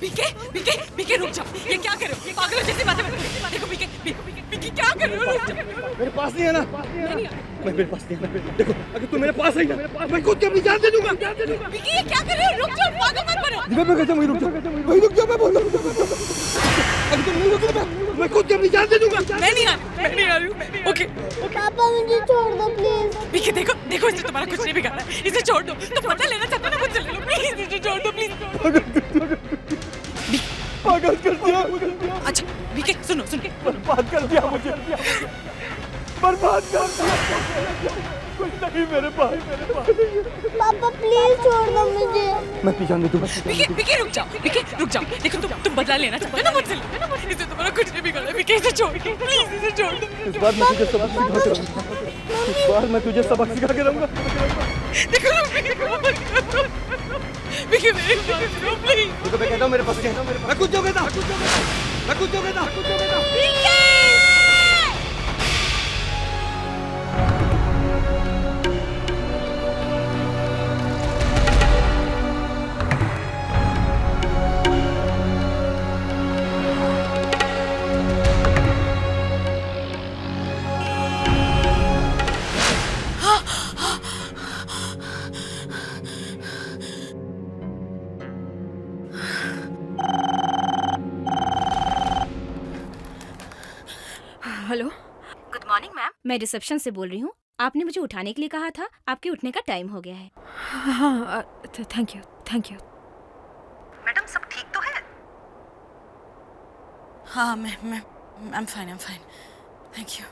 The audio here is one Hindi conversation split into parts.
बीके बीके बीके रुक जाओ, ये क्या कर रहे हो? पागलों जैसी बातें मत करो। देखो बीके बीके क्या कर रहे हो? रुक जाओ। मेरे पास नहीं है ना, नहीं मैं मेरे पास नहीं है। देखो अगर तू मेरे पास आई ना, मैं खुद अपनी जान दे दूंगा। बीके ये क्या कर रहे हो? रुक जाओ, पागल मत बनो। मैं कहता हूँ वहीं रुक जाओ, मैं बोल रहा हूँ। अगर तुम नहीं रुकोगे मैं खुद अपनी जान दे दूंगा। मैं नहीं आ रही हूँ। ओके पापा मुझे छोड़ दो प्लीज। बीके देखो देखो, इससे तुम्हारा कुछ नहीं बिगाड़ा है। इसे छोड़ दो। तुम बदला लेना चाहते हो ना, मुझसे ले लो प्लीज। इसे छोड़ दो प्लीज। पागल कर दिया। अच्छा बीके सुनो सुनो, बर्बाद कर दिया मुझे, बर्बाद कर दिया। कुछ नहीं मेरे पास। पापा प्लीज छोड़ दो मुझे। मैं पी जाने दूंगा। बीके रुक जाओ। देखो तुम बदला लेना चाहते हो ना मुझसे, इसे तुम्हारा कुछ नहीं बिगाड़ा। बीके इसे छोड़, प्लीज इसे छोड़ दो। इस बार मैं तुझे सबक सिखा के रहूंगा। इस बार मैं तुझे सबक सिखा के रहूंगा। देखो बीके मेरे पास रहो प्लीज। देखो मैं कहता हूँ मेरे पास नहीं है। मैं खुद जो कहता हेलो गुड मॉर्निंग मैम, मैं रिसेप्शन से बोल रही हूँ। आपने मुझे उठाने के लिए कहा था, आपके उठने का टाइम हो गया है। हाँ थैंक यू। मैडम सब ठीक तो है? हाँ मैं I am fine thank you.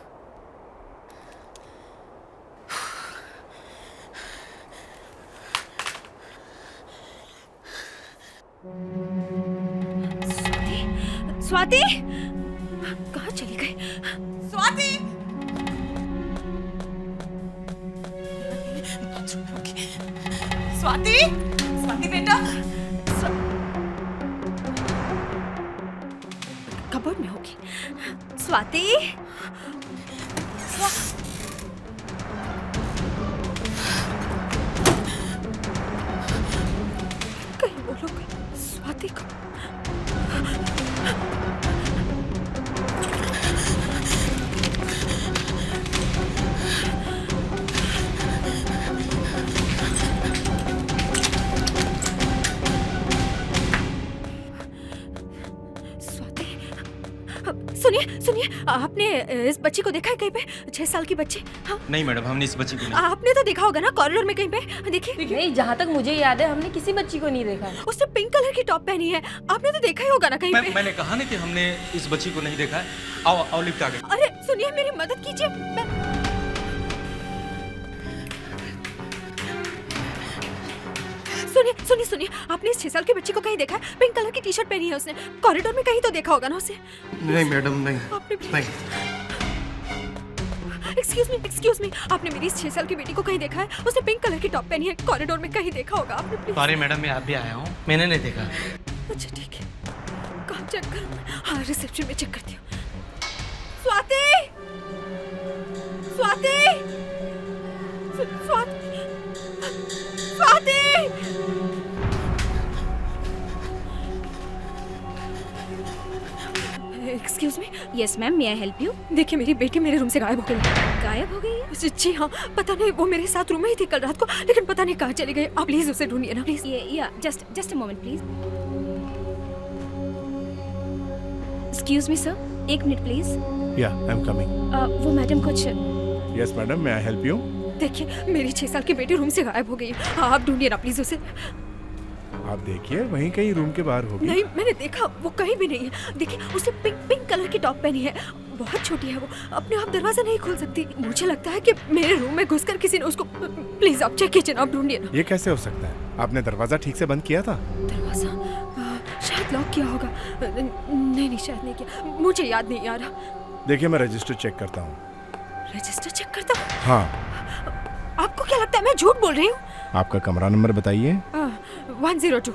Swati कहाँ चली गई? स्वाति स्वाति बेटा, कबर्ड में होगी। स्वाति कहीं वो लोग स्वाति को सुनिए, आपने इस बच्ची को देखा है कहीं पे? 6 साल की बच्ची। हाँ? नहीं मैडम, हमने इस बच्ची को नहीं। आपने तो देखा होगा ना कॉरिडोर में कहीं पे। देखिए नहीं, जहाँ तक मुझे याद है हमने किसी बच्ची को नहीं देखा। उसने पिंक कलर की टॉप पहनी है, आपने तो देखा ही होगा ना कहीं पे। मैंने कहा ना कि हमने इस बच्ची को नहीं देखा है। आओ लिफ्ट आ गई। अरे सुनिए, मेरी मदद कीजिए। सुनिए, आपने इस 6 साल की बच्ची को कहीं देखा है? पिंक कलर की टी शर्ट पहनी है उसने। कॉरिडोर में कहीं तो देखा होगा ना उसे। नहीं मैडम, नहीं। आपने भी? नहीं। एक्सक्यूज मी, आपने मेरी इस 6 साल की बेटी को कहीं देखा है? उसने पिंक कलर की टॉप पहनी है, कॉरिडोर में कहीं देखा होगा आपने? प्लीज। सॉरी मैडम, मैं अभी आया हूँ, मैंने नहीं देखा। अच्छा ठीक है, कहाँ चेक करूँ? हाँ रिसेप्शन में चेक करती हूँ। Swati excuse me. Yes ma'am, may I help you? देखिए मेरी बेटी मेरे रूम से गायब हो गई। गायब हो गई है? जी हाँ, पता नहीं, वो मेरे साथ रूम में ही थी कल रात को, लेकिन पता नहीं कहाँ चली गई। आप प्लीज उसे ढूंढिए ना प्लीज। या just a moment please. Excuse me sir, 1 minute please. Yeah, I'm coming. वो मैडम कुछ Yes, madam. May I help you? देखिए मेरी 6 साल की बेटी रूम से गायब हो गई है। आप ढूंढिए ना प्लीज उसे। आप देखिए, वहीं कहीं रूम के बाहर होगी। नहीं, मैंने देखा, वो कहीं भी नहीं है। देखिए उसे पिंक कलर की टॉप पहनी है, बहुत छोटी है वो, अपने आप दरवाजा नहीं खोल सकती। मुझे लगता है कि मेरे रूम में घुसकर किसी ने उसको। प्लीज आप चेक कीजिए ना, आप ढूंढिए ना। ये कैसे हो सकता है? आपने दरवाजा ठीक से बंद किया था? दरवाजा शायद लॉक किया होगा। नहीं शायद नहीं किया, मुझे याद नहीं आ रहा। देखिए मैं रजिस्टर चेक करता हूँ। रजिस्टर चेक करता हूँ? हाँ। आपको क्या लगता है मैं झूठ बोल रही हूँ? आपका कमरा नंबर बताइए। 102।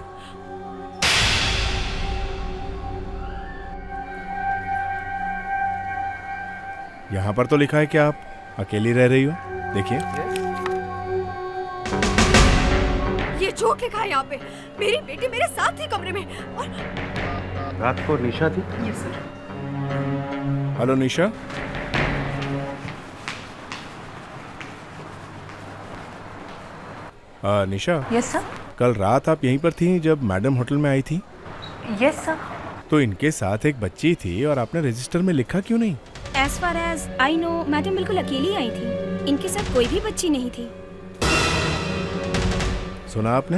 यहाँ पर तो लिखा है कि आप अकेली रह रही हो। देखिए। ये झूठ लिखा है यहाँ पे। मेरी बेटी मेरे साथ थी कमरे में और रात को निशा थी? Yes sir. हेलो निशा। निशा, यस सर। कल रात आप यहीं पर थी जब मैडम होटल में आई थी? Yes sir. तो इनके साथ एक बच्ची थी और आपने रजिस्टर में लिखा क्यों नहीं? As far as I know madam बिल्कुल अकेली आई थी, इनके साथ कोई भी बच्ची नहीं थी। सुना आपने?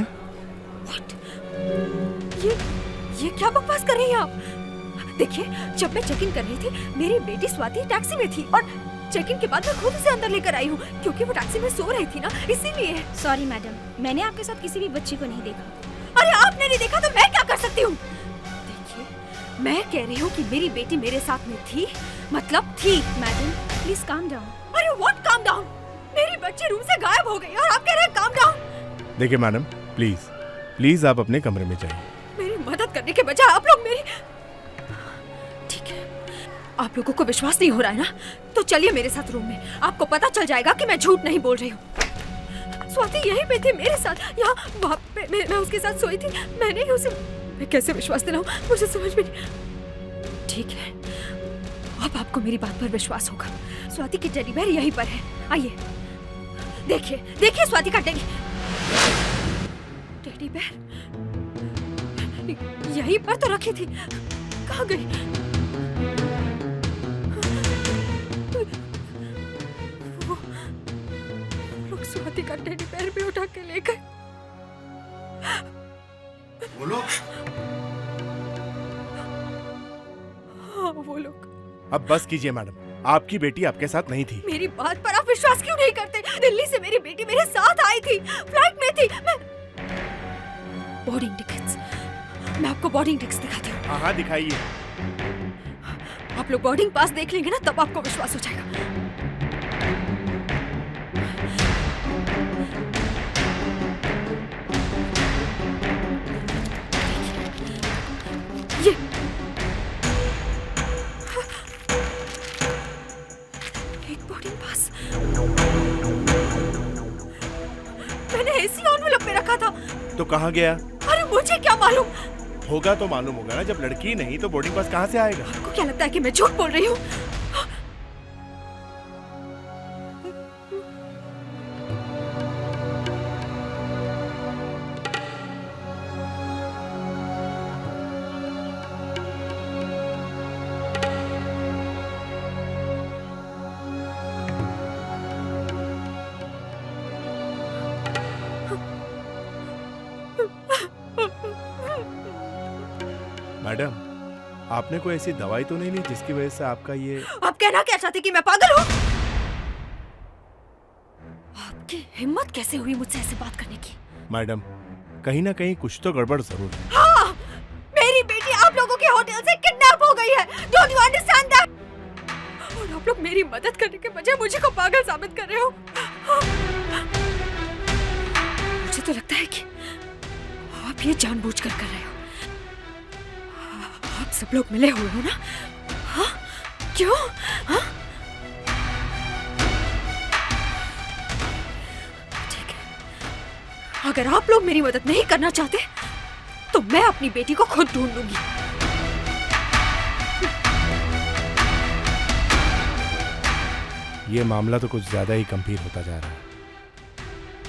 ये क्या बकवास कर रही हैं आप? देखिए, जब मैं चेक इन कर रही थी मेरी बेटी स्वाति टैक्सी में थी और चेक इन के बाद मैं खुद उसे अंदर लेकर आई हूँ क्योंकि वो टैक्सी में सो रही थी ना, इसीलिए। सॉरी मैडम, मैंने आपके साथ किसी भी बच्ची को नहीं देखा। अरे आपने नहीं देखा तो मैं क्या कर सकती हूँ? देखिए, मैं कह रही हूँ कि मेरी बेटी मेरे साथ में थी, मतलब थी। Madam please calm down. अरे व्हाट काम डाउन? मेरी बच्ची रूम से गायब हो गई और आप कह रहे हैं काम डाउन? देखिए मैडम, प्लीज आप अपने कमरे में जाइए। मेरी मदद करने के बजाय आप लोग मेरी... ठीक है, आप लोगों को विश्वास नहीं हो रहा है ना, तो चलिए मेरे साथ रूम में, आपको पता चल जाएगा कि मैं झूठ नहीं बोल रही हूँ। स्वाति यहीं पे थी मेरे साथ, यहाँ वहाँ पे मैं उसके साथ सोई थी। मैंने ही उसे... मैं कैसे विश्वास दिलाऊं, मुझे समझ में नहीं। ठीक है, अब आपको मेरी बात पर विश्वास होगा। स्वाति की टेडी बेयर यहीं पर है, आइए देखिए स्वाति का टेडी बेयर यहीं पर तो रखी थी, कहाँ गई? वो लोग स्वाति का टेडी बेयर भी उठा के ले गए। बोलो। हाँ, वो लोग। अब बस कीजिए मैडम, आपकी बेटी आपके साथ नहीं थी। मेरी बात पर आप विश्वास क्यों नहीं करते? दिल्ली से मेरी बेटी मेरे साथ आई थी, फ्लाइट में थी। बोर्डिंग टिकट्स, मैं आपको बोर्डिंग टिकट्स दिखाती हूँ। हाँ दिखाइए। आप लोग बोर्डिंग पास देख लेंगे ना, तब आपको विश्वास हो जाएगा। ये एक बोर्डिंग पास मैंने ऐसी एनवेलप में रखा था। तो कहाँ गया? अरे मुझे क्या मालूम? होगा तो मालूम होगा ना, जब लड़की नहीं तो बोर्डिंग पास कहाँ से आएगा? आपको क्या लगता है कि मैं झूठ बोल रही हूँ? मैडम, आपने कोई ऐसी दवाई तो नहीं ली जिसकी वजह से आपका ये... आप कहना क्या चाहते कि मैं पागल हूँ? आपकी हिम्मत कैसे हुई मुझसे ऐसे बात करने की? मैडम, कहीं ना कहीं कुछ तो गड़बड़ जरूर है। हाँ, मेरी बेटी आप लोगों के होटल से किडनैप हो गई है। Don't you understand that? और आप लोग मेरी मदद करने के बजाय मुझे को पागल साबित कर रहे हो। मुझे तो लगता है कि आप ये जानबूझकर कर रहे हो। आप सब लोग मिले हुए हो ना? हाँ? क्यों? हाँ? ठीक है, अगर आप लोग मेरी मदद नहीं करना चाहते तो मैं अपनी बेटी को खुद ढूंढ लूंगी। ये मामला तो कुछ ज्यादा ही गंभीर होता जा रहा है।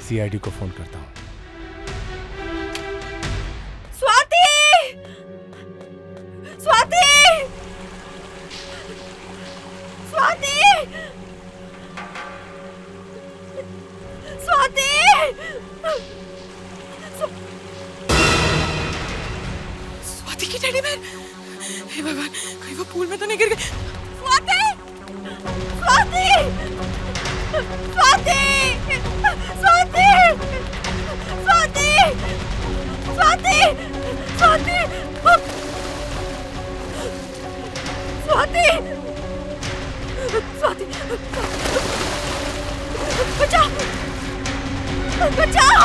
सीआईडी को फोन करता हूँ। स्वाति! स्वाति! स्वाति! स्वाति! स्वाति की टेडी बेयर, हे भगवान, कहीं वो पूल में तो नहीं गिर गई? स्वाति! स्वाति! स्वाति! स्वाति! स्वाति! स्वाति! स्वाति! स्वाति! स्वाति! बचाओ! बचाओ!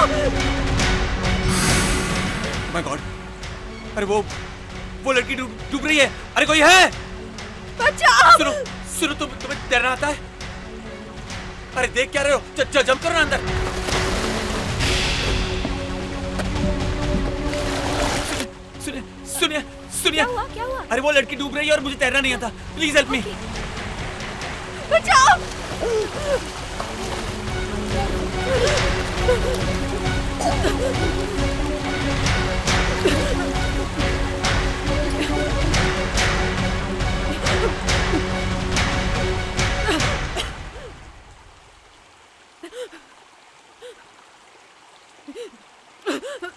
माय गॉड, अरे वो लड़की डूब रही है। अरे कोई है? बचाओ! सुनो, तुम्हें तैरना आता है? अरे देख क्या रहे हो? जंप करो ना अंदर। क्या है। हुआ क्या हुआ? अरे वो लड़की डूब रही है और मुझे तैरना नहीं आता। Please help me. बचाओ।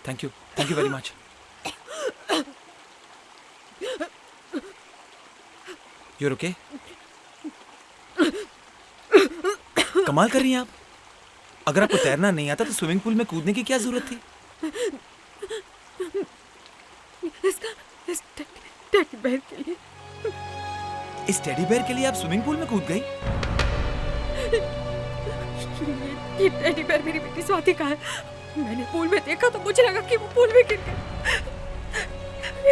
Thank you very much. You're okay? कमाल कर रही हैं आप। अगर आपको तैरना नहीं आता तो स्विमिंग पूल में कूदने की क्या जरूरत थी? इस टेडी बेयर के लिए। इस टेडी बेयर के लिए आप स्विमिंग पूल में कूद गई? ये टेडी बेयर मेरी बेटी स्वाति का है। मैंने पूल में देखा तो मुझे लगा कि वो पूल में गिर गया,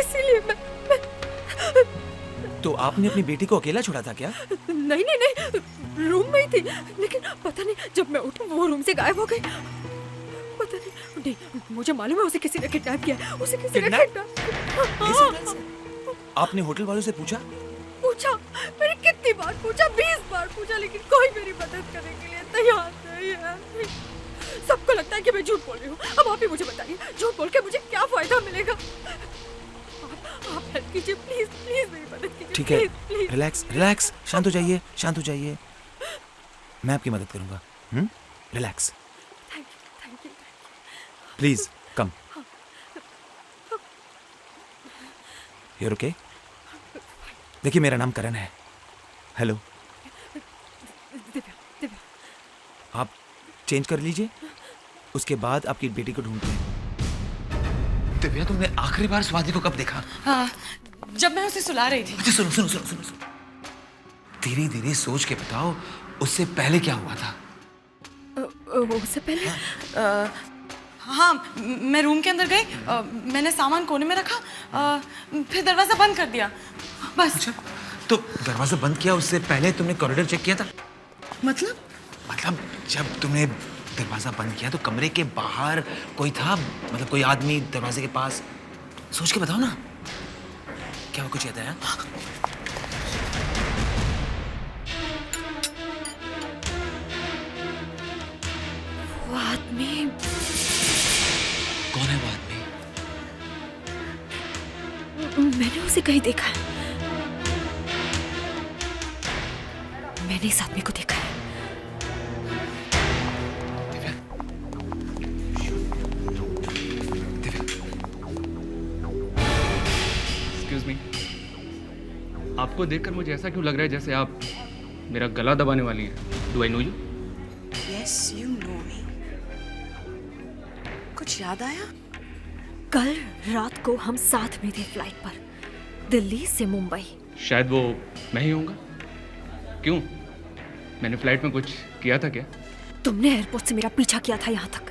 इसीलिए मैं तो आपने अपनी बेटी को अकेला छोड़ा था क्या? नहीं, रूम में ही थी, लेकिन पता नहीं जब मैं उठी वो रूम से गायब हो गई। पता नहीं, मुझे मालूम है उसे किसी ने किडनैप किया है। उसे किसी ने किडनैप। आपने होटल वालों से पूछा? मैंने कितनी बार पूछा, 20 बार पूछा, लेकिन कोई मेरी मदद करने के लिए तैयार नहीं है। सबको लगता है कि मैं झूठ बोल रही हूँ। अब आप ही मुझे बताइए, झूठ बोल के मुझे क्या फायदा मिलेगा? आप हेल्प कीजिए प्लीज, मेरी मदद कीजिए। ठीक है, रिलैक्स, शांत हो जाइए। मैं आपकी मदद करूंगा। Relax. Thank you. Please come. You're okay? देखिए मेरा नाम करण है। हेलो। दिव्या। आप चेंज कर लीजिए, उसके बाद आपकी बेटी को ढूंढते हैं। दिव्या, तुमने आखिरी बार स्वाति को कब देखा? जब मैं उसे सुला रही थी। अच्छा सुनो। धीरे सोच के बताओ, उससे पहले क्या हुआ था? उससे पहले हाँ, मैं रूम के अंदर गई, मैंने सामान कोने में रखा, फिर दरवाजा बंद कर दिया, बस। अच्छा, तो दरवाजा बंद किया उससे पहले तुमने कॉरिडोर चेक किया था? मतलब जब तुमने दरवाजा बंद किया तो कमरे के बाहर कोई था? मतलब कोई आदमी दरवाजे के पास? सोच के बताओ ना, क्या वो कुछ याद आया? वो आदमी। कौन है वो आदमी? मैंने उसे कहीं देखा है। मैंने इस आदमी को देखा है। एक्सक्यूज मी, आपको देखकर मुझे ऐसा क्यों लग रहा है जैसे आप मेरा गला दबाने वाली है? Do I know you? Yes, you know me. कुछ याद आया? कल रात को हम साथ में थे फ्लाइट पर, दिल्ली से मुंबई। शायद वो मैं ही होऊंगा। क्यों, मैंने फ्लाइट में कुछ किया था क्या? तुमने एयरपोर्ट से मेरा पीछा किया था यहाँ तक।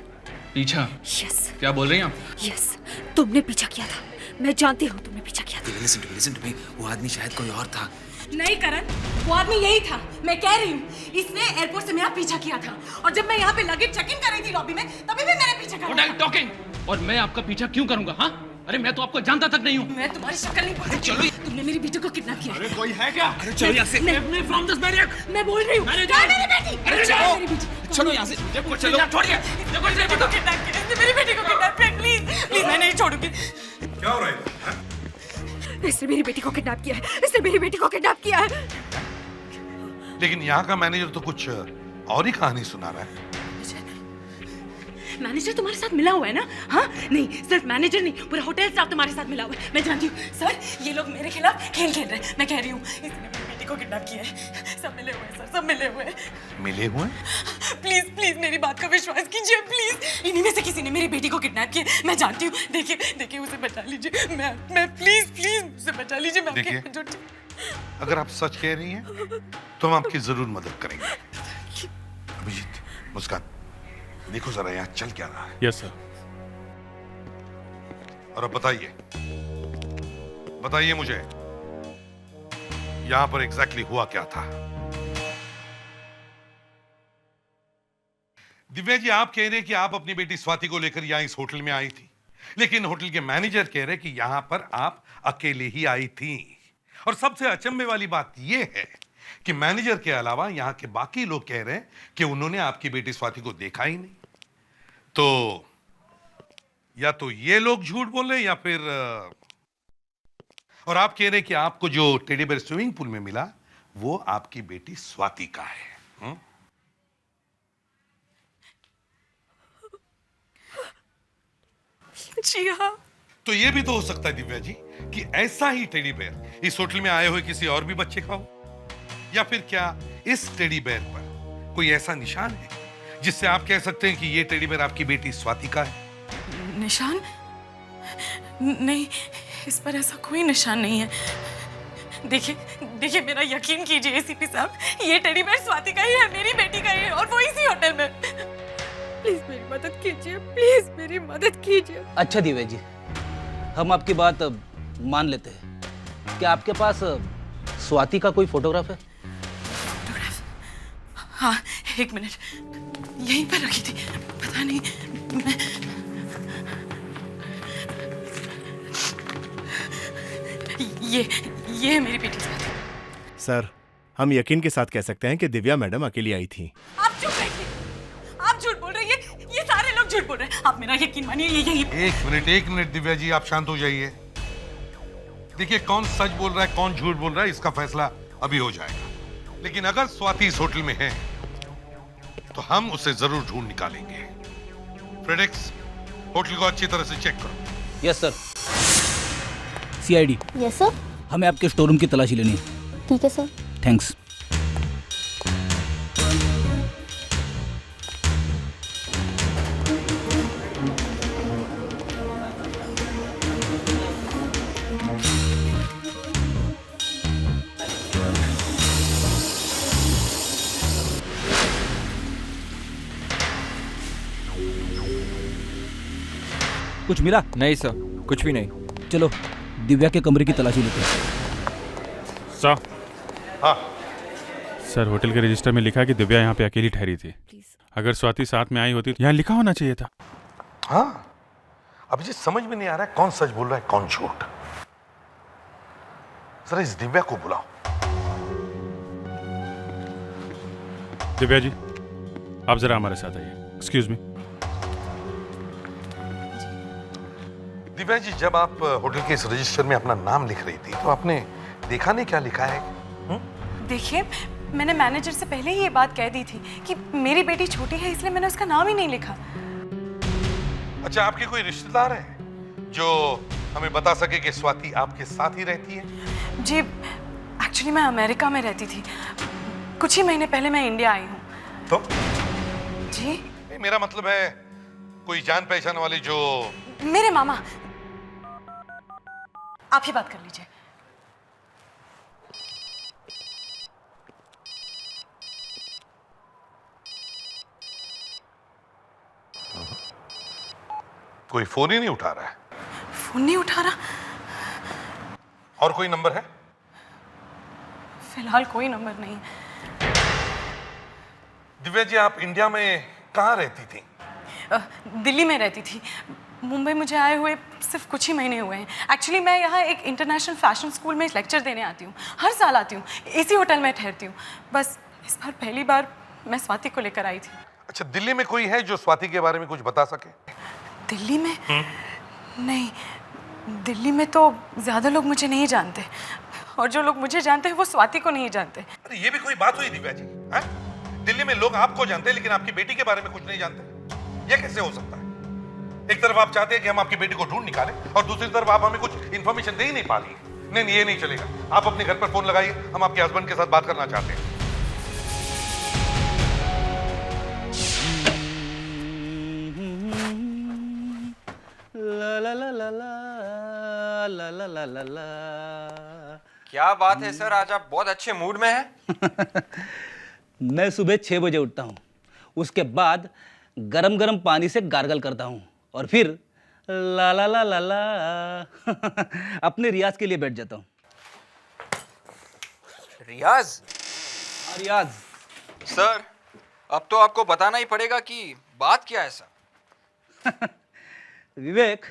पीछा? यस। क्या बोल रही हैं आप? यस, तुमने पीछा किया था। मैं जानती हूँ तुमने पीछा किया था। लिसन टू मी, वो आदमी शायद कोई और था। नहीं करण, वो आदमी यही था। मैं कह रही हूँ, इसने एयरपोर्ट से मेरा पीछा किया था, और जब मैं यहाँ पे लगेज चेक इन कर रही थी लॉबी में, तभी भी मेरे पीछे कर रहा था। टॉकिंग। और मैं आपका पीछा क्यों करूंगा? हाँ, अरे मैं तो आपको जानता तक नहीं हूँ। मैं तुम्हारी शक्ल नहीं पहचानती। चलो, तुमने मेरी बेटी को किडनैप किया। अरे कोई है क्या? अरे चलो यहाँ से। मैं फ्रॉम दिस बैरियर। मैं बोल रही हूँ, मेरी बेटी। अरे कहाँ है मेरी बेटी? चलो यहाँ से। देखो, चलो, छोड़िए। देखो, मेरी बेटी को किडनैप किया। इसने मेरी बेटी को किडनैप किया। प्लीज, मैं नहीं छोड़ूंगी। क्या हो रहा है? इसने मेरी बेटी को किडनैप किया है। इसने मेरी बेटी को किडनैप किया है। लेकिन यहाँ का मैनेजर तो कुछ और ही कहानी सुना रहा है। मैनेजर तुम्हारे साथ मिला हुआ है ना? हाँ, नहीं, सिर्फ मैनेजर नहीं, पूरा होटल स्टाफ तुम्हारे साथ मिला हुआ है। मैं जानती हूँ सर, ये लोग मेरे खिलाफ खेल खेल रहे हैं। मैं कह रही हूँ, इसने मेरी बेटी को किडनैप किया है। सब मिले हुए हैं सर, सब मिले हुए हैं। मिले हुए? प्लीज मेरी बात का विश्वास कीजिए प्लीज। इन्हीं में से किसी ने मेरी बेटी को किडनैप किया। मैं जानती हूँ। देखिए उसे बचा लीजिए। मैं प्लीज उसे बचा लीजिए। मैं देखिए, अगर आप सच कह रही हैं तो हम आपकी जरूर मदद करेंगे। अभिजीत, मुस्कान, देखो जरा यहाँ चल क्या रहा है। Yes sir. और अब बताइए मुझे, यहाँ पर एग्जैक्टली हुआ क्या था? दिव्या जी, आप कह रहे हैं कि आप अपनी बेटी स्वाति को लेकर यहाँ इस होटल में आई थी, लेकिन होटल के मैनेजर कह रहे कि यहां पर आप अकेले ही आई थी। और सबसे अचंभे वाली बात यह है कि मैनेजर के अलावा यहां के बाकी लोग कह रहे हैं कि उन्होंने आपकी बेटी स्वाति को देखा ही नहीं। तो या तो ये लोग झूठ बोल रहे या फिर और आप कह रहे कि आपको जो टेडी बेयर स्विमिंग पूल में मिला वो आपकी बेटी स्वाति का है। जी हाँ। तो ये भी तो हो सकता है दिव्या जी कि ऐसा ही टेडी बेयर इस होटल में आए हुए किसी और भी बच्चे का हो, या फिर क्या इस टेडी बेयर पर कोई ऐसा निशान है जिससे आप कह सकते हैं कि ये टेडी बेयर आपकी बेटी स्वाति का है? निशान? नहीं, इस पर ऐसा कोई निशान नहीं है। देखिए मेरा यकीन कीजिए एसीपी साहब, ये टेडी बेयर स्वाति का ही है, मेरी बेटी का ही है, और वो इसी होटल में। प्लीज मेरी मदद कीजिए, प्लीज मेरी मदद कीजिए। अच्छा दिव्या जी, हम आपकी बात मान लेते हैं। क्या आपके पास स्वाति का कोई फोटोग्राफ है? फोटोग्राफ? हाँ, एक मिनट, यहीं पर रखी थी, पता नहीं मैं... ये है मेरी बेटी स्वाति। सर, हम यकीन के साथ कह सकते हैं कि दिव्या मैडम अकेली आई थी। आप चुप रहिए, आप झूठ बोल रहे हैं, ये सारे लोग झूठ बोल रहे हैं। आप मेरा यकीन मानिए, ये यही। एक मिनट दिव्या जी, आप शांत हो जाइए। देखिए, कौन सच बोल रहा है कौन झूठ बोल रहा है इसका फैसला अभी हो जाएगा, लेकिन अगर स्वाति इस होटल में है तो हम उसे जरूर ढूंढ निकालेंगे। फ्रेडेक्स, होटल को अच्छी तरह से चेक करो। Yes sir. CID. Yes sir. हमें आपके स्टोर रूम की तलाशी लेनी है। ठीक है सर। थैंक्स। कुछ मिला? नहीं सर, कुछ भी नहीं। चलो दिव्या के कमरे की तलाशी लेते हैं। सर। हाँ सर, होटल के रजिस्टर में लिखा है कि दिव्या यहाँ पे अकेली ठहरी थी। अगर स्वाति साथ में आई होती तो यहाँ लिखा होना चाहिए था। हाँ, अभिजीत समझ में नहीं आ रहा है कौन सच बोल रहा है कौन झूठ। जरा इस दिव्या को बुलाओ। दिव्या जी, आप जरा हमारे साथ आइए। Excuse me. दिव्या जी, जब आप होटल के इस रजिस्टर में अपना नाम लिख रही थी तो आपने देखा नहीं क्या लिखा है? देखिए, मैंने मैनेजर से पहले ही ये बात कह दी थी कि मेरी बेटी छोटी है, इसलिए मैंने उसका नाम ही नहीं लिखा। अच्छा, आपके कोई रिश्तेदार है जो हमें बता सके कि स्वाति आपके साथ ही रहती है? जी, एक्चुअली मैं अमेरिका में रहती थी, कुछ ही महीने पहले मैं इंडिया आई हूँ। तो जी नहीं, मेरा मतलब है कोई जान पहचान वाली जो... मेरे मामा। आप ही बात कर लीजिए। कोई फोन ही नहीं उठा रहा है। फोन नहीं उठा रहा? और कोई नंबर है? फिलहाल कोई नंबर नहीं। दिव्या जी, आप इंडिया में कहाँ रहती थी? दिल्ली में रहती थी। मुंबई मुझे आए हुए सिर्फ कुछ ही महीने हुए हैं। एक्चुअली मैं यहाँ एक इंटरनेशनल फैशन स्कूल में लेक्चर देने आती हूँ, हर साल आती हूँ, इसी होटल में ठहरती हूँ। बस इस बार पहली बार मैं स्वाति को लेकर आई थी। अच्छा, दिल्ली में कोई है जो स्वाति के बारे में कुछ बता सके? दिल्ली में? नहीं, दिल्ली में तो ज़्यादा लोग मुझे नहीं जानते, और जो लोग मुझे जानते हैं वो स्वाति को नहीं जानते। अरे ये भी कोई बात हुई दिव्या जी? है? दिल्ली में लोग आपको जानते हैं लेकिन आपकी बेटी के बारे में कुछ नहीं जानते, ये कैसे हो सकता है? एक तरफ आप चाहते हैं कि हम आपकी बेटी को ढूंढ निकालें और दूसरी तरफ आप हमें कुछ इंफॉर्मेशन दे ही नहीं पा रही। नहीं, ये नहीं चलेगा। आप अपने घर पर फोन लगाइए, हम आपके हस्बैंड के साथ बात करना चाहते हैं। ला ला ला ला ला ला ला ला ला ला। क्या बात है सर, आज आप बहुत अच्छे मूड में हैं। मैं सुबह 6 बजे उठता हूँ, उसके बाद गरम गरम पानी से गार्गल करता हूँ और फिर ला ला ला ला ला अपने रियाज के लिए बैठ जाता हूँ। रियाज? रियाज। सर, अब तो आपको बताना ही पड़ेगा कि बात क्या है सर। विवेक,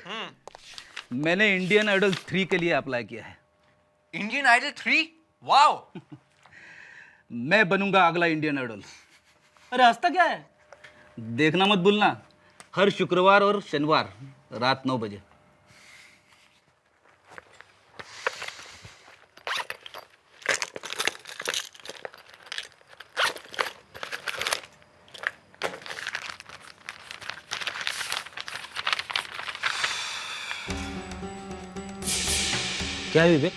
मैंने इंडियन आइडल 3 के लिए अप्लाई किया है। Indian Idol 3? वाओ! मैं बनूंगा अगला इंडियन आइडल। अरे हंसता क्या है? देखना मत भूलना, हर शुक्रवार और शनिवार रात 9 बजे। क्या है विवेक?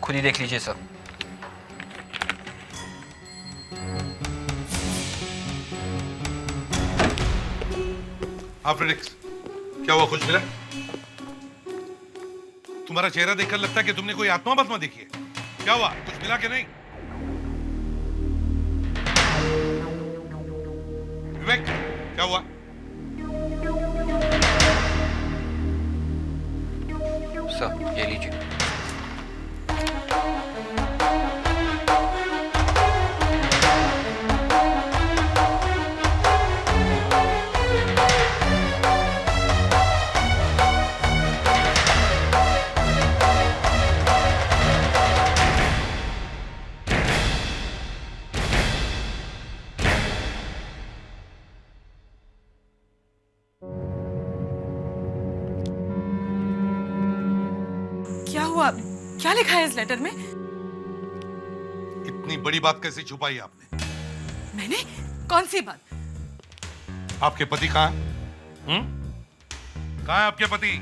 खुद ही देख लीजिए सर। फ्रेडिक्स, क्या हुआ? कुछ मिला? तुम्हारा चेहरा देखकर लगता है कि तुमने कोई आत्मा बत्मा देखी है। क्या हुआ? कुछ मिला कि नहीं? विवेक, क्या हुआ? सर ये लीजिए। क्या हुआ? क्या लिखा है इस लेटर में? इतनी बड़ी बात कैसे छुपाई आपने? मैंने? कौन सी बात? आपके पति कहाँ हैं? कहाँ है आपके पति?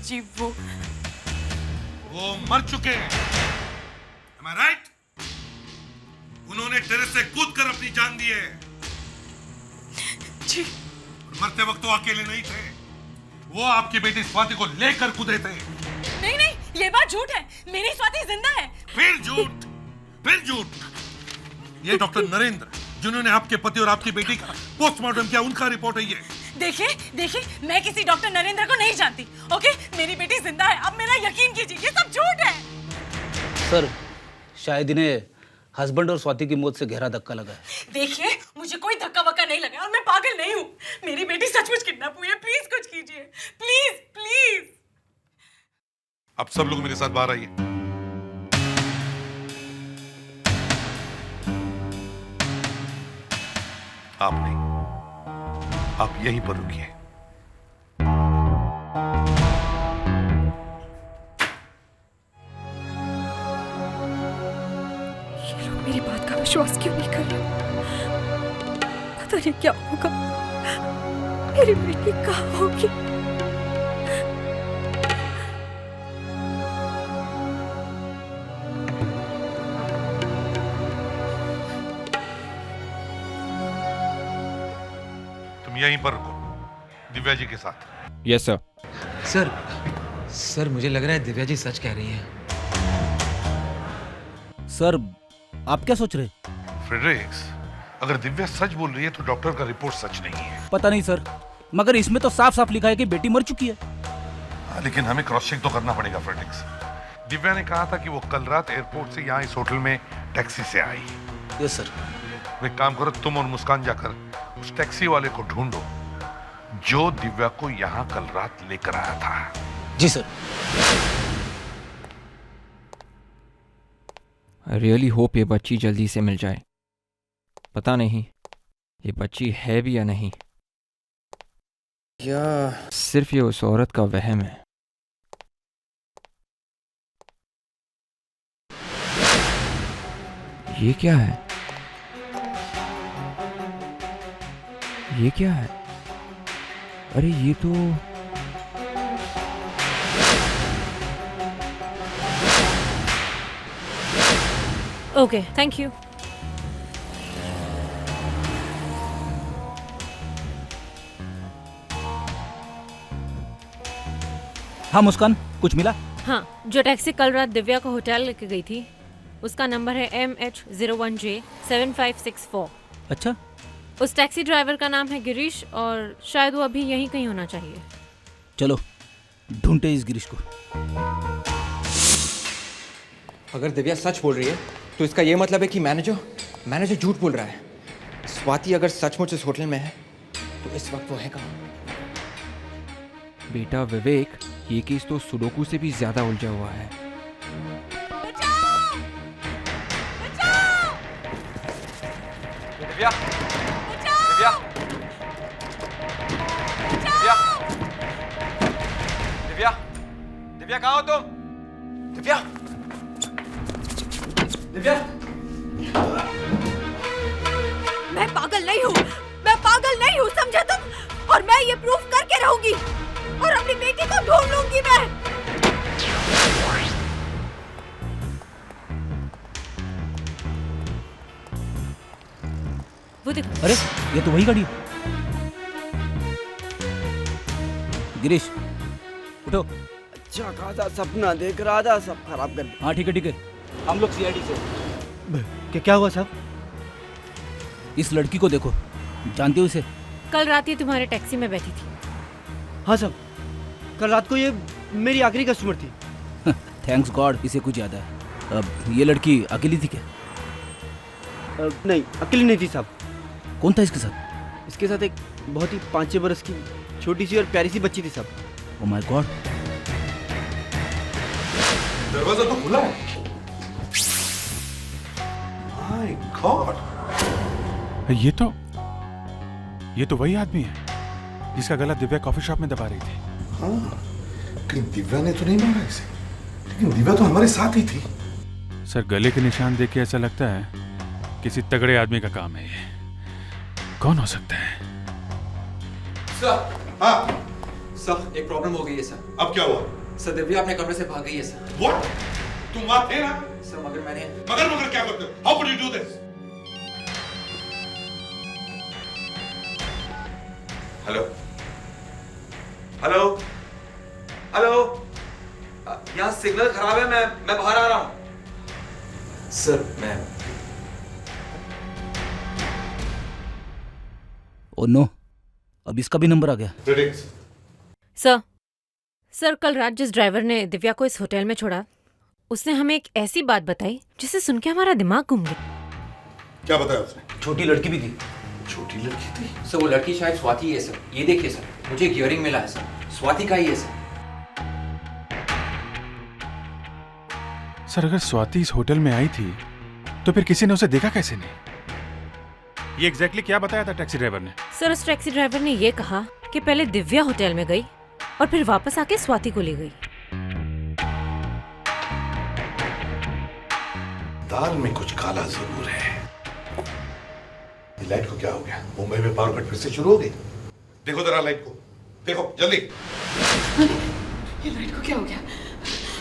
जी वो मर चुके हैं। Am I right? उन्होंने टेरेस से कूदकर अपनी जान दी है। जी। मरते वक्त वो अकेले नहीं थे, वो आपकी बेटी स्वाति को लेकर कूदे थे। नहीं नहीं, ये बात झूठ है। मेरी स्वाति जिंदा है। फिर झूठ, फिर झूठ। ये डॉक्टर नरेंद्र, जिन्होंने आपके पति और आपकी बेटी का पोस्टमार्टम किया, उनका रिपोर्ट है ये। देखिए देखिए, मैं किसी डॉक्टर नरेंद्र को नहीं जानती। ओके, मेरी बेटी जिंदा है। अब मेरा यकीन कीजिए, ये सब झूठ है। सर, शायद इन्हें हस्बैंड और स्वाति की मौत से गहरा धक्का लगा है। देखिए, मुझे कोई धक्का वक्का नहीं लगा और मैं पागल नहीं हूँ। मेरी बेटी सचमुच किडनैप हुई है। प्लीज कुछ कीजिए, प्लीज प्लीज। अब सब लोग मेरे साथ बाहर आइए। आप नहीं, आप यहीं पर रुकिए। ये लोग मेरी बात का विश्वास क्यों नहीं कर रहे? पता नहीं क्या होगा। मेरी बेटी कहाँ होगी? तुम यहीं पर रुको, दिव्या जी के साथ। Yes sir. सर मुझे लग रहा है दिव्या जी सच कह रही हैं। सर, आप क्या सोच रहे? फ्रेडरिक्स, अगर दिव्या सच बोल रही है तो डॉक्टर का रिपोर्ट सच नहीं है। पता नहीं सर, मगर इसमें तो साफ साफ लिखा है कि बेटी मर चुकी है। लेकिन हमें क्रॉस चेक तो करना पड़ेगा फ्रेडरिक्स। दिव्या ने कहा था कि वो कल रात एयरपोर्ट से यहाँ इस होटल में टैक्सी से आई। Yes sir. वो एक काम करो, तुम और मुस्कान जाकर उस टैक्सी वाले को ढूंढो जो दिव्या को यहाँ कल रात लेकर आया था। जी सर। आई रियली होप ये बच्ची जल्दी से मिल जाए। पता नहीं ये बच्ची है भी या नहीं, या सिर्फ ये उस औरत का वहम है। ये क्या है? ये क्या है? अरे ये तो ओके, थैंक यू। हाँ मुस्कान, कुछ मिला? हाँ, जो टैक्सी कल रात दिव्या को होटल लेके गई थी उसका नंबर है MH01J7564। अच्छा। उस टैक्सी ड्राइवर का नाम है गिरीश और शायद वो अभी यहीं कहीं होना चाहिए। चलो ढूंढते इस गिरीश को। अगर दिव्या सच बोल रही है तो इसका ये मतलब है कि मैनेजर झूठ बोल रहा है। स्वाति अगर सचमुच इस होटल में है तो इस वक्त वो है कहाँ? बेटा विवेक, ये केस तो सुडोकू से भी ज्यादा उलझा हुआ है। दिव्या, दिव्या, दिव्या, दिव्या, दिव्या कहाँ हो तुम? दिव्या, दिव्या। मैं पागल नहीं हूँ, मैं पागल नहीं हूँ, समझे तुम? और मैं ये प्रूफ करके रहूंगी और अपनी बेटी को ढूंढ लूंगी मैं। वो देखो। अरे ये तो वही गाड़ी है। गिरीश उठो। अच्छा खासा सपना देख रहा था, सब खराब कर दिया। हाँ ठीक है, हम लोग सीआईडी से। क्या हुआ साहब? इस लड़की को देखो, जानते हो इसे? कल रात ये तुम्हारे टैक्सी में बैठी थी। हाँ साहब, कल रात को ये मेरी आखिरी कस्टमर थी। थैंक्स गॉड इसे कुछ याद है। अब ये लड़की अकेली थी क्या? नहीं, अकेली नहीं थी साहब। कौन था इसके साथ? इसके साथ एक बहुत ही 5-6 बरस की छोटी सी और प्यारी सी बच्ची थी साहब। Oh my God. दरवाजा तो खुला है। My God. ये तो वही आदमी है जिसका गला दिव्या कॉफी शॉप में दबा रही थी। हाँ, लेकिन दिव्या ने तो नहीं मारा इसे। लेकिन दिव्या तो हमारे साथ ही थी। सर, गले के निशान देख के ऐसा लगता है किसी तगड़े आदमी का काम है ये। कौन हो सकता है? सर, हाँ सर एक प्रॉब्लम हो गई है सर। अब क्या हुआ? सर दिव्या अपने कमरे से भाग गई है सर। What? तुम वहां थे ना? सर मगर मैंने मगर क्या करते हो? How could you do this? Hello hello hello, यहाँ सिग्नल खराब है, मैं बाहर आ रहा हूँ। सर मैं ओह नो, अब इसका भी नंबर आ गया। सर कल रात जिस ड्राइवर ने दिव्या को इस होटल में छोड़ा, उसने हमें एक ऐसी बात बताई जिसे सुन के हमारा दिमाग घूम गया। क्या बताया उसने? छोटी लड़की भी थी। छोटी लड़की थी? सर वो लड़की शायद स्वाति है सर। ये देखिए सर, मुझे एक इयरिंग मिला है सर, स्वाति का ही है सर। सर अगर स्वाति इस होटल में आई थी तो फिर किसी ने उसे देखा कैसे नहीं? ये एग्जैक्टली क्या बताया था टैक्सी ड्राइवर ने? सर उस टैक्सी ड्राइवर ने ये कहा कि पहले दिव्या होटल में गई और फिर वापस आके स्वाति को ले गई। दाल में कुछ काला जरूर है। ये लाइट को क्या हो गया? मुंबई में पावर कट फिर से शुरू हो गई। देखो जरा लाइट को, देखो जल्दी। ये लाइट को क्या हो गया?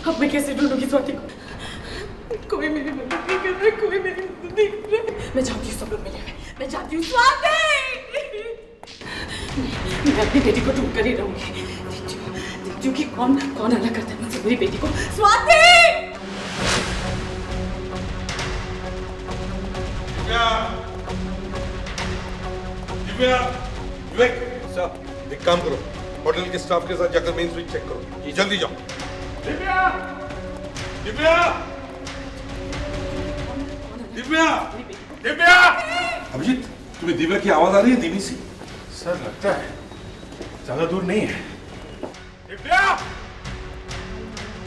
अब मैं कैसे ढूंढूंगी स्वाति को? कोई मेरी मदद नहीं कर रहा, कोई मेरी मदद नहीं कर रहा। मैं चाहती हूँ सब लोग मिले हुए, मैं चाहती हूँ स्वाति। मैं अपनी बेटी को ढूंढ कर ही रहूंगी। देखती हूँ कि कौन अलग करता है मुझसे मेरी बेटी को। स्वाति! दिव्या, विवेक, सर, एक काम करो, होटल के स्टाफ के साथ जाकर मेन स्विच चेक करो। जी जल्दी जाओ। दिव्या, दिव्या, दिव्या, दिव्या। अभिजीत, तुम्हें दिव्या की आवाज आ रही है धीमी सी? सर लगता है ज्यादा दूर नहीं है। दिव्या,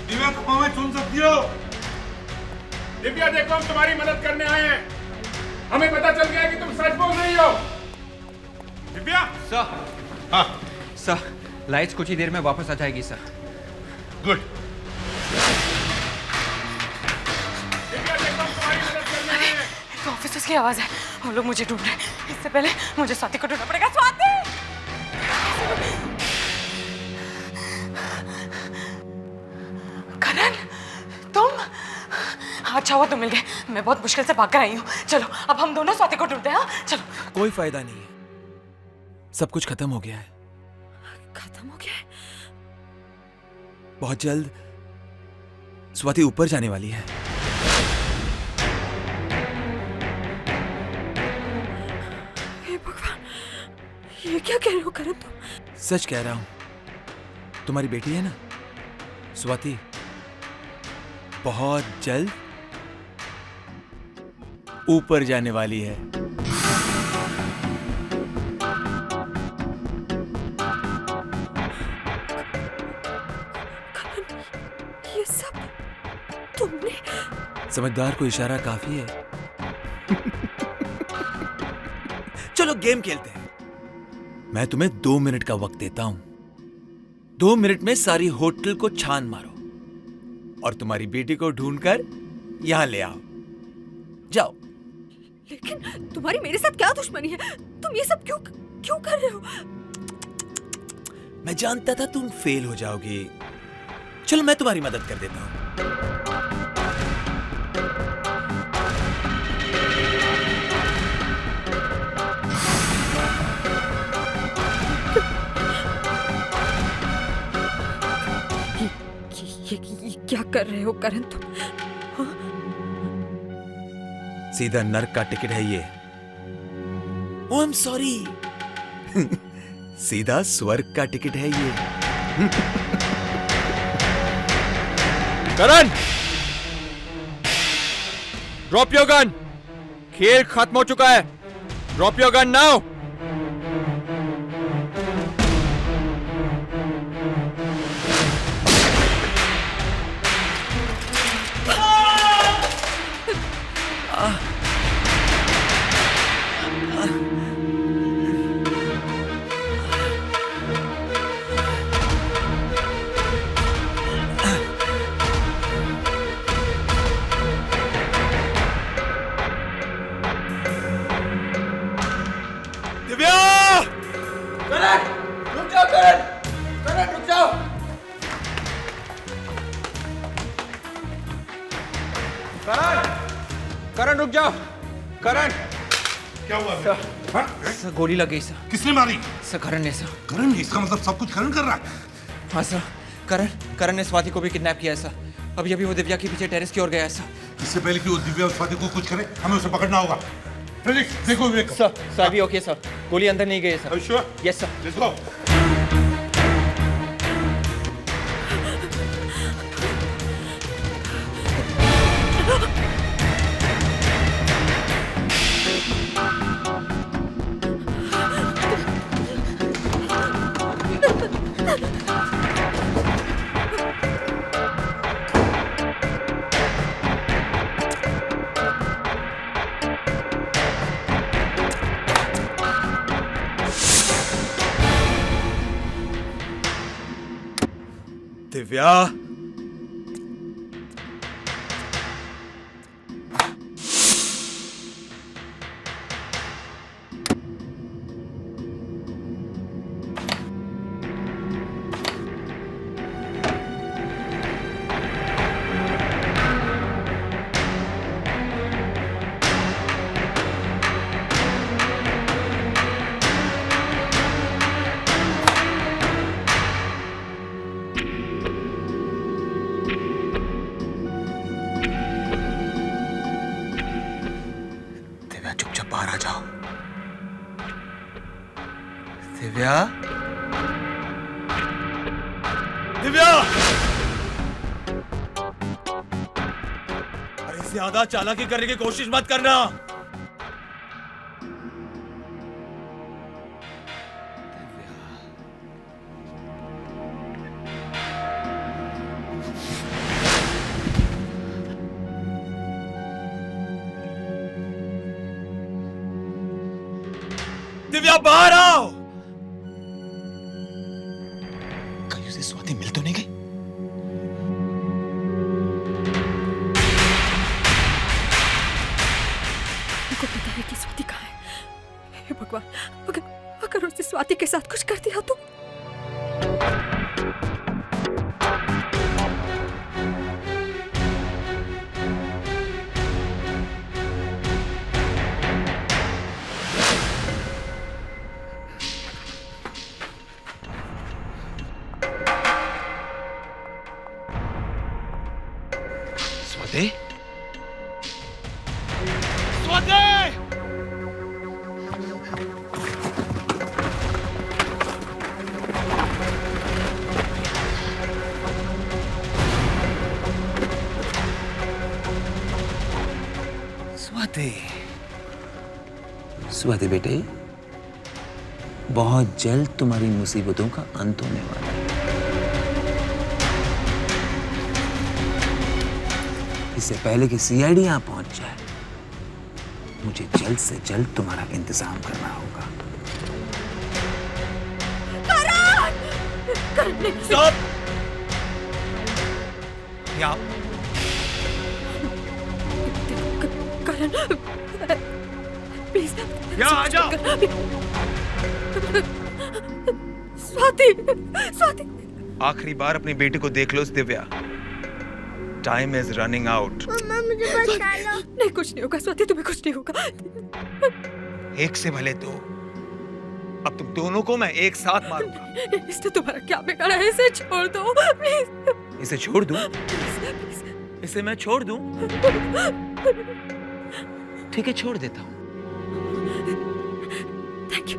दिव्या तुम हमें सुन सकती हो? दिव्या देखो, हम तुम्हारी मदद करने आए हैं। हमें पता चल गया कि तुम सच बोल रही हो। दिव्या। सर, हाँ सर लाइट्स कुछ ही देर में वापस आ जाएगी सर। गुड। दिव्या देखो, हम तुम्हारी मदद करने आए हैं। ऑफिसर्स की आवाज है, वो लोग मुझे ढूंढ रहे हैं। इससे पहले मुझे स्वाति को ढूंढना पड़ेगा। स्वाति! करण, तुम? अच्छा हुआ तुम मिल गए, मैं बहुत मुश्किल से भाग कर आई हूँ। चलो अब हम दोनों स्वाति को ढूंढते हैं। हाँ चलो। कोई फायदा नहीं है, सब कुछ खत्म हो गया है। खत्म हो गया है? बहुत जल्द स्वाति ऊपर जाने वाली है। हे भगवान, ये क्या कह रहे हो करण तुम? सच कह रहा हूं, तुम्हारी बेटी है ना स्वाति, बहुत जल्द ऊपर जाने वाली है। समझदार को इशारा काफी है। चलो गेम खेलते हैं। मैं तुम्हें 2 मिनट का वक्त देता हूं। 2 मिनट में सारी होटल को छान मारो और तुम्हारी बेटी को ढूंढकर यहां ले आओ। जाओ। लेकिन तुम्हारी मेरे साथ क्या दुश्मनी है? तुम ये सब क्यों कर रहे हो? मैं जानता था तुम फेल हो जाओगी। चलो मैं तुम्हारी मदद कर देता हूं। ये क्या कर रहे हो करण तुम? सीधा नर्क का टिकट है ये। Oh I am sorry. सीधा स्वर्ग का टिकट है ये। Karan, drop your gun. खेल खत्म हो चुका है। Drop your gun now. Karan रुक जाओ। करण, क्या हुआ? सर गोली लग गई सर। किसने मारी? सर करण ने सर। करण ने? इसका मतलब सब कुछ करण कर रहा है? हाँ सर, करण ने स्वाति को भी किडनैप किया है सर। अभी वो दिव्या के पीछे टेरेस की ओर गया है सर। इससे पहले कि वो दिव्या और स्वाति को कुछ करे, हमें उसे पकड़ना होगा। देखो विवेक। सर अभी ओके सर, गोली अंदर नहीं गई है sir. Sure? Yes sir. Let's go. Divya, बाहर आ जाओ। दिव्या, दिव्या, अरे ज्यादा चालाकी करने की कोशिश मत करना। दिव्या बाहर आओ। कहीं उसे स्वाति मिल तो नहीं गई? मुझको पता है कि स्वाति कहाँ है। हे भगवान, अगर उसने स्वाति के साथ कुछ कर दिया तो। स्वाति, स्वाति! स्वाति, स्वाति बेटे, बहुत जल्द तुम्हारी मुसीबतों का अंत होने वाला है। इससे पहले कि सीआईडी यहाँ पहुंच जाए, मुझे जल्द से जल्द तुम्हारा इंतजाम करना होगा। स्टॉप! क्या? करण, प्लीज यहाँ आ जाओ। स्वाति, स्वाति। आखिरी बार अपनी बेटी को देख लो Divya. Time is running out. मम्मा मुझे बचा लो। नहीं, कुछ नहीं होगा स्वाति, तुम्हें कुछ नहीं होगा। एक से भले दो। अब तुम दोनों को मैं एक साथ मारूंगा। इसने तुम्हारा क्या बिगाड़ा है? इसे छोड़ दो प्लीज। इसे छोड़ दूं? इसे मैं छोड़ दूं? ठीक है, छोड़ देता हूं। Thank you.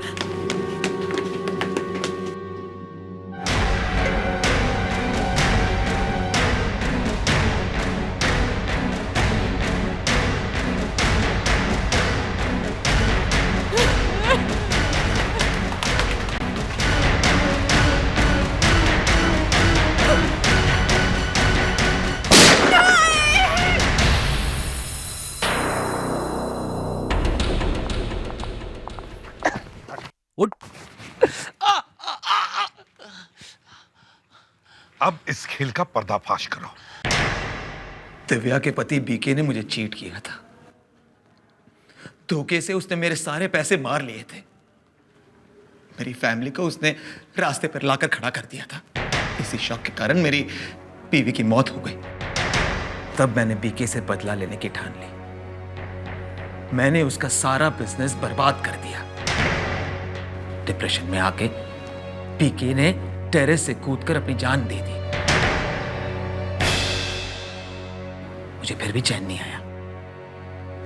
अब इस खेल का पर्दाफाश करो। दिव्या के पति बीके ने मुझे चीट किया था। धोखे से उसने मेरे सारे पैसे मार लिए थे। मेरी फैमिली को उसने रास्ते पर लाकर खड़ा कर दिया था। इसी शौक के कारण मेरी बीवी की मौत हो गई। तब मैंने बीके से बदला लेने की ठान ली। मैंने उसका सारा बिजनेस बर्बाद कर दिया। डिप्रेशन में आके बीके ने टेरेस से कूदकर अपनी जान दे दी। मुझे फिर भी चैन नहीं आया।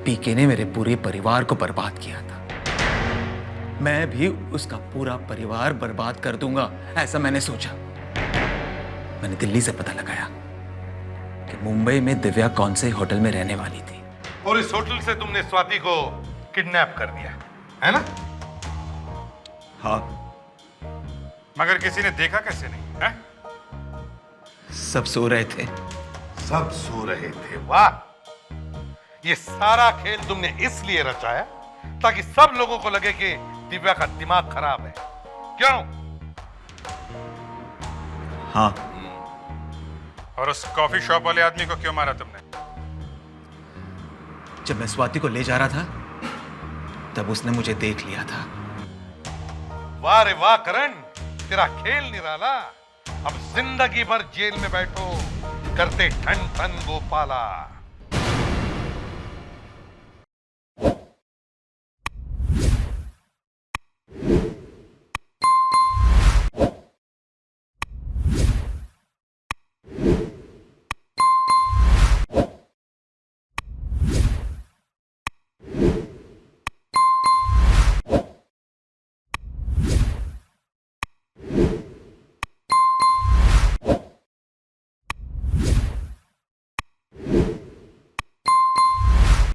पीके ने मेरे पूरे परिवार को बर्बाद किया था। मैं भी उसका पूरा परिवार बर्बाद कर दूंगा, ऐसा मैंने सोचा। मैंने दिल्ली से पता लगाया कि मुंबई में दिव्या कौन से होटल में रहने वाली थी। और इस होटल से तुमने स्वाति को किडनैप कर दिया, है ना? हाँ। मगर किसी ने देखा कैसे नहीं है? सब सो रहे थे। सब सो रहे थे? वाह! ये सारा खेल तुमने इसलिए रचाया ताकि सब लोगों को लगे कि दिव्या का दिमाग खराब है, क्यों? हाँ। और उस कॉफी शॉप वाले आदमी को क्यों मारा तुमने? जब मैं स्वाति को ले जा रहा था तब उसने मुझे देख लिया था। वाह रे वाह करण, तेरा खेल निराला। अब जिंदगी भर जेल में बैठो करते ठन ठन गोपाला।